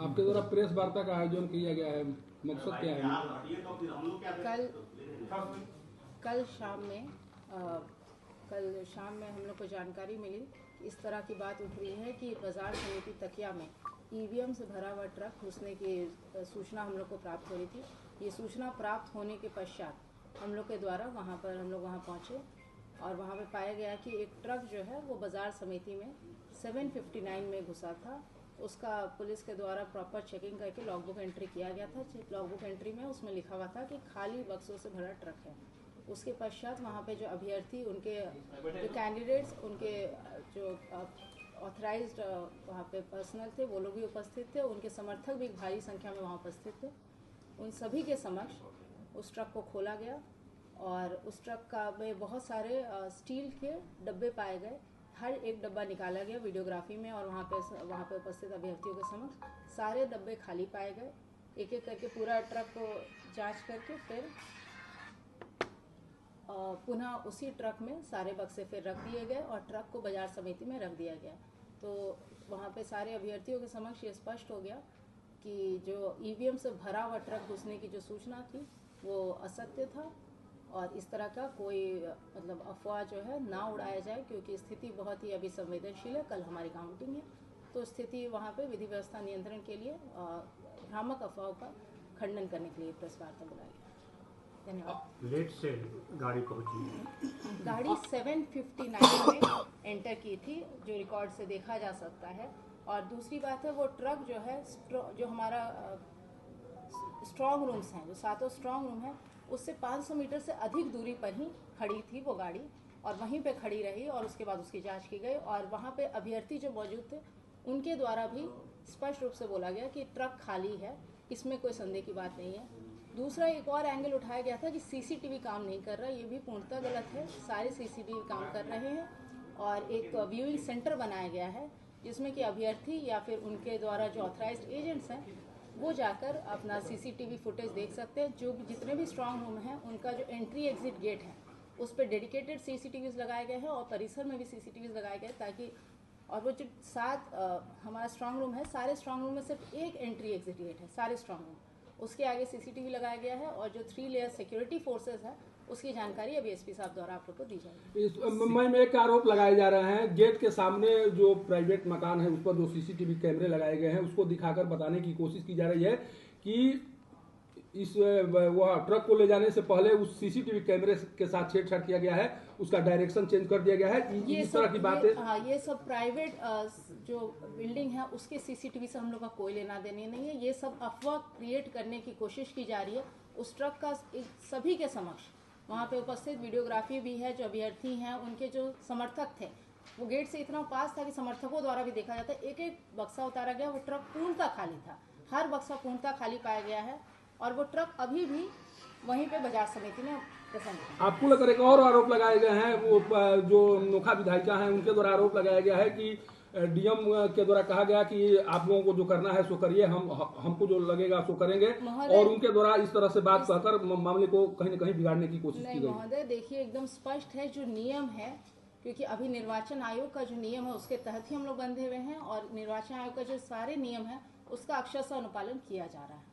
आपके द्वारा प्रेस वार्ता का आयोजन किया गया है, मकसद क्या है? कल शाम में हम लोग को जानकारी मिली कि इस तरह की बात उठ रही है कि बाजार समिति तकिया में ईवीएम से भरा हुआ ट्रक घुसने की सूचना हम लोग को प्राप्त हो रही थी। ये सूचना प्राप्त होने के पश्चात हम लोग के द्वारा वहाँ पहुँचे और वहाँ पे पाया गया कि एक ट्रक जो है वो बाजार समिति में 759 में घुसा था। उसका पुलिस के द्वारा प्रॉपर चेकिंग करके लॉगबुक एंट्री किया गया था। लॉगबुक एंट्री में उसमें लिखा हुआ था कि खाली बक्सों से भरा ट्रक है। उसके पश्चात वहाँ पे जो अभ्यर्थी, उनके जो कैंडिडेट्स, उनके जो ऑथराइज्ड वहाँ पे पर्सनल थे, वो लोग भी उपस्थित थे। उनके समर्थक भी भारी संख्या में वहाँ उपस्थित थे। उन सभी के समक्ष उस ट्रक को खोला गया और उस ट्रक का में बहुत सारे स्टील के डब्बे पाए गए। हर एक डब्बा निकाला गया वीडियोग्राफी में और वहाँ पे उपस्थित अभ्यर्थियों के समक्ष सारे डब्बे खाली पाए गए। एक एक करके पूरा ट्रक को जांच करके फिर पुनः उसी ट्रक में सारे बक्से फिर रख दिए गए और ट्रक को बाजार समिति में रख दिया गया। तो वहाँ पे सारे अभ्यर्थियों के समक्ष ये स्पष्ट हो गया कि जो ईवीएम से भरा हुआ ट्रक घुसने की जो सूचना थी वो असत्य था और इस तरह का कोई मतलब अफवाह जो है ना उड़ाया जाए, क्योंकि स्थिति बहुत ही अभी संवेदनशील है। कल हमारी काउंटिंग है, तो स्थिति वहाँ पे विधि व्यवस्था नियंत्रण के लिए भ्रामक अफवाहों का खंडन करने के लिए प्रेस वार्ता बुलाई गई। धन्यवाद। लेट से गाड़ी पहुंची, गाड़ी 759 में एंटर की थी, जो रिकॉर्ड से देखा जा सकता है। और दूसरी बात है, वो ट्रक जो है जो हमारा स्ट्रॉन्ग रूम्स हैं, जो सातों स्ट्रॉन्ग रूम हैं, उससे 500 मीटर से अधिक दूरी पर ही खड़ी थी वो गाड़ी और वहीं पे खड़ी रही और उसके बाद उसकी जांच की गई और वहाँ पे अभ्यर्थी जो मौजूद थे उनके द्वारा भी स्पष्ट रूप से बोला गया कि ट्रक खाली है, इसमें कोई संदेह की बात नहीं है। दूसरा एक और एंगल उठाया गया था कि सीसीटीवी काम नहीं कर रहा, ये भी पूर्णतः गलत है। सारे सीसीटीवी काम कर रहे हैं और एक व्यूइंग सेंटर बनाया गया है जिसमें कि अभ्यर्थी या फिर उनके द्वारा जो ऑथराइज्ड एजेंट्स हैं वो जाकर अपना सीसीटीवी फुटेज देख सकते हैं। जो जितने भी स्ट्रॉन्ग रूम हैं उनका जो एंट्री एग्जिट गेट है उस पर डेडिकेटेड सीसीटीवीज लगाए गए हैं और परिसर में भी सीसीटीवीज लगाए गए ताकि, और वो जो हमारा स्ट्रॉन्ग रूम है, सारे स्ट्रॉन्ग रूम में सिर्फ एक एंट्री एग्जिट गेट है, सारे स्ट्रॉन्ग रूम, उसके आगे सीसीटीवी लगाया गया है और जो 3 लेयर सिक्योरिटी फोर्सेस है उसकी जानकारी अभी एसपी साहब द्वारा आप लोग को दी जाएगी। इस मुंबई में एक आरोप लगाए जा रहे हैं, गेट के सामने जो प्राइवेट मकान है उस पर जो सीसीटीवी कैमरे लगाए गए हैं उसको दिखाकर बताने की कोशिश की जा रही है कि इस वह ट्रक को ले जाने से पहले उस सीसीटीवी कैमरे के साथ छेड़छाड़ किया गया है, उसका डायरेक्शन चेंज कर दिया गया है। इस तरह की बातें, हाँ, ये सब प्राइवेट जो बिल्डिंग है उसके सीसीटीवी से हम लोग का कोई लेना देना नहीं है। ये सब अफवाह क्रिएट करने की कोशिश की जा रही है। उस ट्रक का सभी के समक्ष वहाँ पे उपस्थित वीडियोग्राफी भी है। जो अभ्यर्थी हैं उनके जो समर्थक थे वो गेट से इतना पास था कि समर्थकों द्वारा भी देखा जाता है। एक एक बक्सा उतारा गया, वो ट्रक पूर्णतः खाली था, हर बक्सा पूर्णतः खाली पाया गया है और वो ट्रक अभी भी वहीं पे बाजार समिति में प्रेजेंट है। आपको लेकर एक और आरोप लगाए गए हैं, वो जो नोखा विधायिका हैं उनके द्वारा आरोप लगाया गया है कि डीएम के द्वारा कहा गया कि आप लोगों को जो करना है सो करिए, हमको जो लगेगा सो करेंगे, और उनके द्वारा इस तरह से बात कहकर मामले को कहीं न कहीं बिगाड़ने की कोशिश की गई। महोदय देखिए, एकदम स्पष्ट है जो नियम है, क्योंकि अभी निर्वाचन आयोग का जो नियम है उसके तहत ही हम लोग बंधे हुए हैं और निर्वाचन आयोग का जो सारे नियम है उसका अक्षरशः अनुपालन किया जा रहा है।